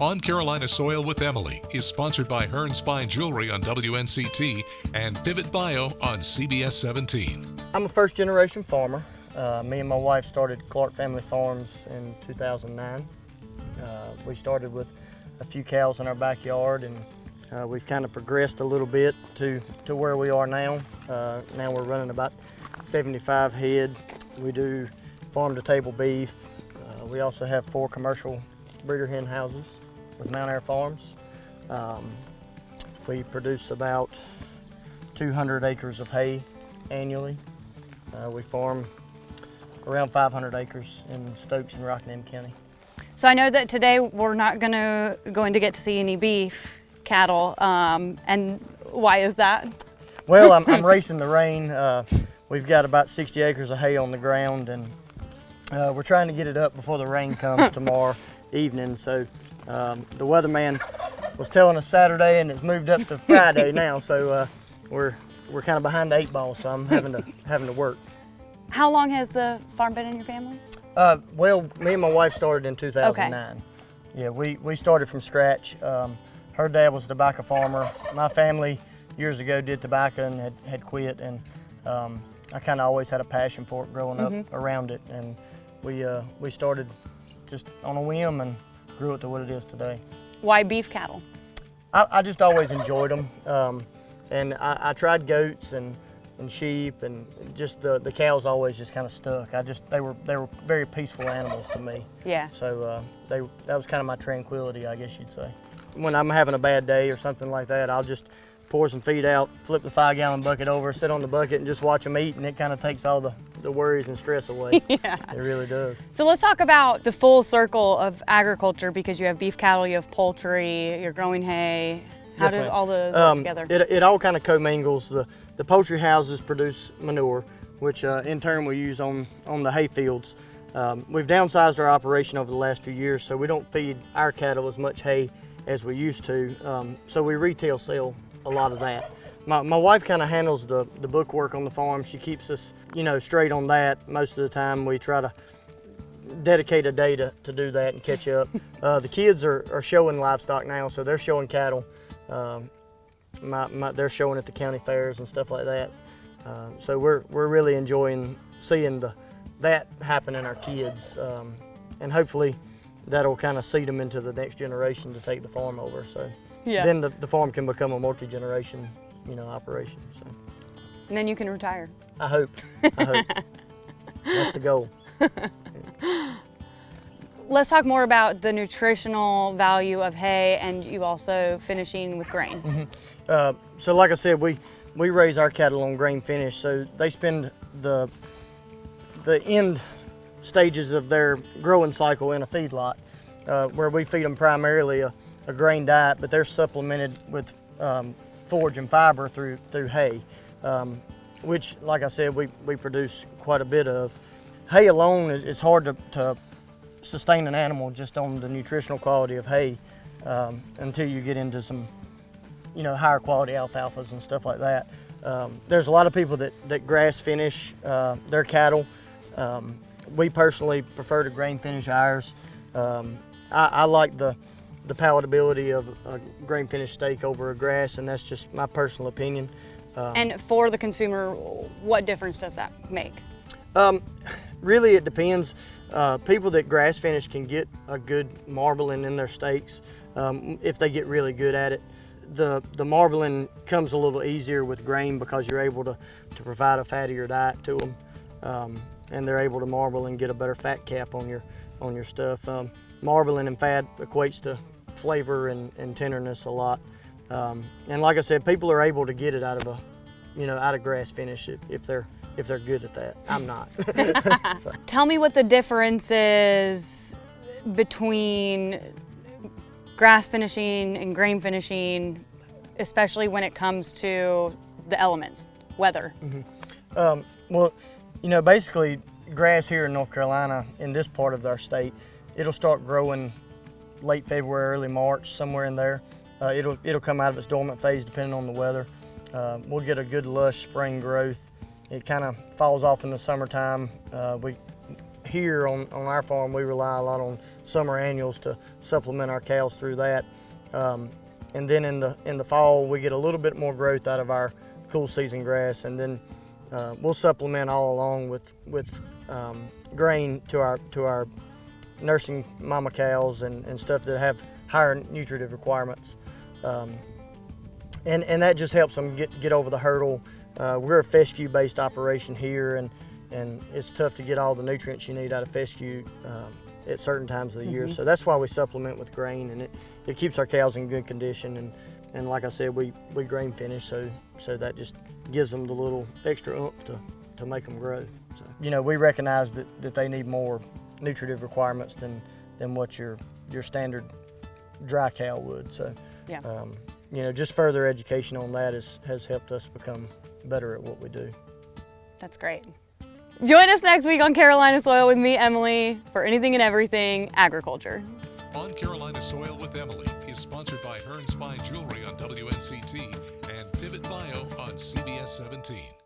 On Carolina Soil with Emily is sponsored by Hearns Fine Jewelry on WNCT and Pivot Bio on CBS 17. I'm a first-generation farmer. Me and my wife started Clark Family Farms in 2009. We started with a few cows in our backyard, and we've kind of progressed a little bit to where we are now. Now we're running about 75 head. We do farm-to-table beef. We also have 4 commercial breeder hen houses with Mount Air Farms. We produce about 200 acres of hay annually. We farm around 500 acres in Stokes and Rockingham County. So I know that today we're not going to get to see any beef cattle, and why is that? Well, I'm racing the rain. We've got about 60 acres of hay on the ground, and we're trying to get it up before the rain comes tomorrow evening. So the weatherman was telling us Saturday, and it's moved up to Friday now. So we're kind of behind the 8 ball. So I'm having to work. How long has the farm been in your family? Well, me and my wife started in 2009. Okay. Yeah, we started from scratch. Her dad was a tobacco farmer. My family years ago did tobacco and had quit, and I kind of always had a passion for it growing up around it, and we started just on a whim and grew it to what it is today. Why beef cattle? I just always enjoyed them, and I tried goats and sheep, and just the cows always just kind of stuck. They were very peaceful animals to me. Yeah. So that was kind of my tranquility, I guess you'd say. When I'm having a bad day or something like that, I'll just pour some feed out, flip the 5-gallon bucket over, sit on the bucket and just watch them eat, and it kind of takes all the worries and stress away. Yeah. It really does. So let's talk about the full circle of agriculture, because you have beef cattle, you have poultry, you're growing hay. How do all those work together? It all kind of commingles. The poultry houses produce manure, which in turn we use on the hay fields. We've downsized our operation over the last few years, so we don't feed our cattle as much hay as we used to. So we retail sell a lot of that. My wife kind of handles the bookwork on the farm. She keeps us, straight on that. Most of the time we try to dedicate a day to do that and catch up. The kids are showing livestock now, so they're showing cattle. They're showing at the county fairs and stuff like that. So we're really enjoying seeing that happen in our kids, and hopefully that'll kind of seed them into the next generation to take the farm over. So yeah. Then the farm can become a multi-generation, operation. So. And then you can retire. I hope. That's the goal. Let's talk more about the nutritional value of hay, and you also finishing with grain. So like I said, we raise our cattle on grain finish, so they spend the end stages of their growing cycle in a feedlot, where we feed them primarily a grain diet, but they're supplemented with forage and fiber through hay, which, like I said, we produce quite a bit of. Hay alone is hard to sustain an animal just on the nutritional quality of hay, until you get into some higher quality alfalfas and stuff like that. There's a lot of people that grass finish their cattle. We personally prefer to grain finish ours. I like the palatability of a grain finished steak over a grass, and that's just my personal opinion. And for the consumer, what difference does that make? Really, it depends. People that grass finish can get a good marbling in their steaks if they get really good at it. The marbling comes a little easier with grain because you're able to provide a fattier diet to them, and they're able to marble and get a better fat cap on your stuff. Marbling and fat equates to flavor and tenderness a lot, and like I said, people are able to get it out of grass finish if they're good at that. I'm not. So. Tell me what the difference is between grass finishing and grain finishing, especially when it comes to the elements, weather. Well, basically grass here in North Carolina, in this part of our state, it'll start growing late February, early March, somewhere in there. It'll come out of its dormant phase depending on the weather. We'll get a good lush spring growth. It kind of falls off in the summertime. Here on our farm, we rely a lot on summer annuals to supplement our cows through that. And then in the fall, we get a little bit more growth out of our cool season grass, and then we'll supplement all along with grain to our nursing mama cows and stuff that have higher nutritive requirements. And that just helps them get over the hurdle. We're a fescue-based operation here, and it's tough to get all the nutrients you need out of fescue at certain times of the year. So that's why we supplement with grain, and it keeps our cows in good condition. And like I said, we grain finish, so that just gives them the little extra oomph to make them grow. So, you know, we recognize that they need more nutritive requirements than what your standard dry cow would. So, Yeah. you know, just further education on that has helped us become better at what we do. That's great. Join us next week on Carolina Soil with me, Emily, for anything and everything agriculture. On Carolina Soil with Emily is sponsored by Hearns Fine Jewelry on WNCT and Pivot Bio on CBS 17.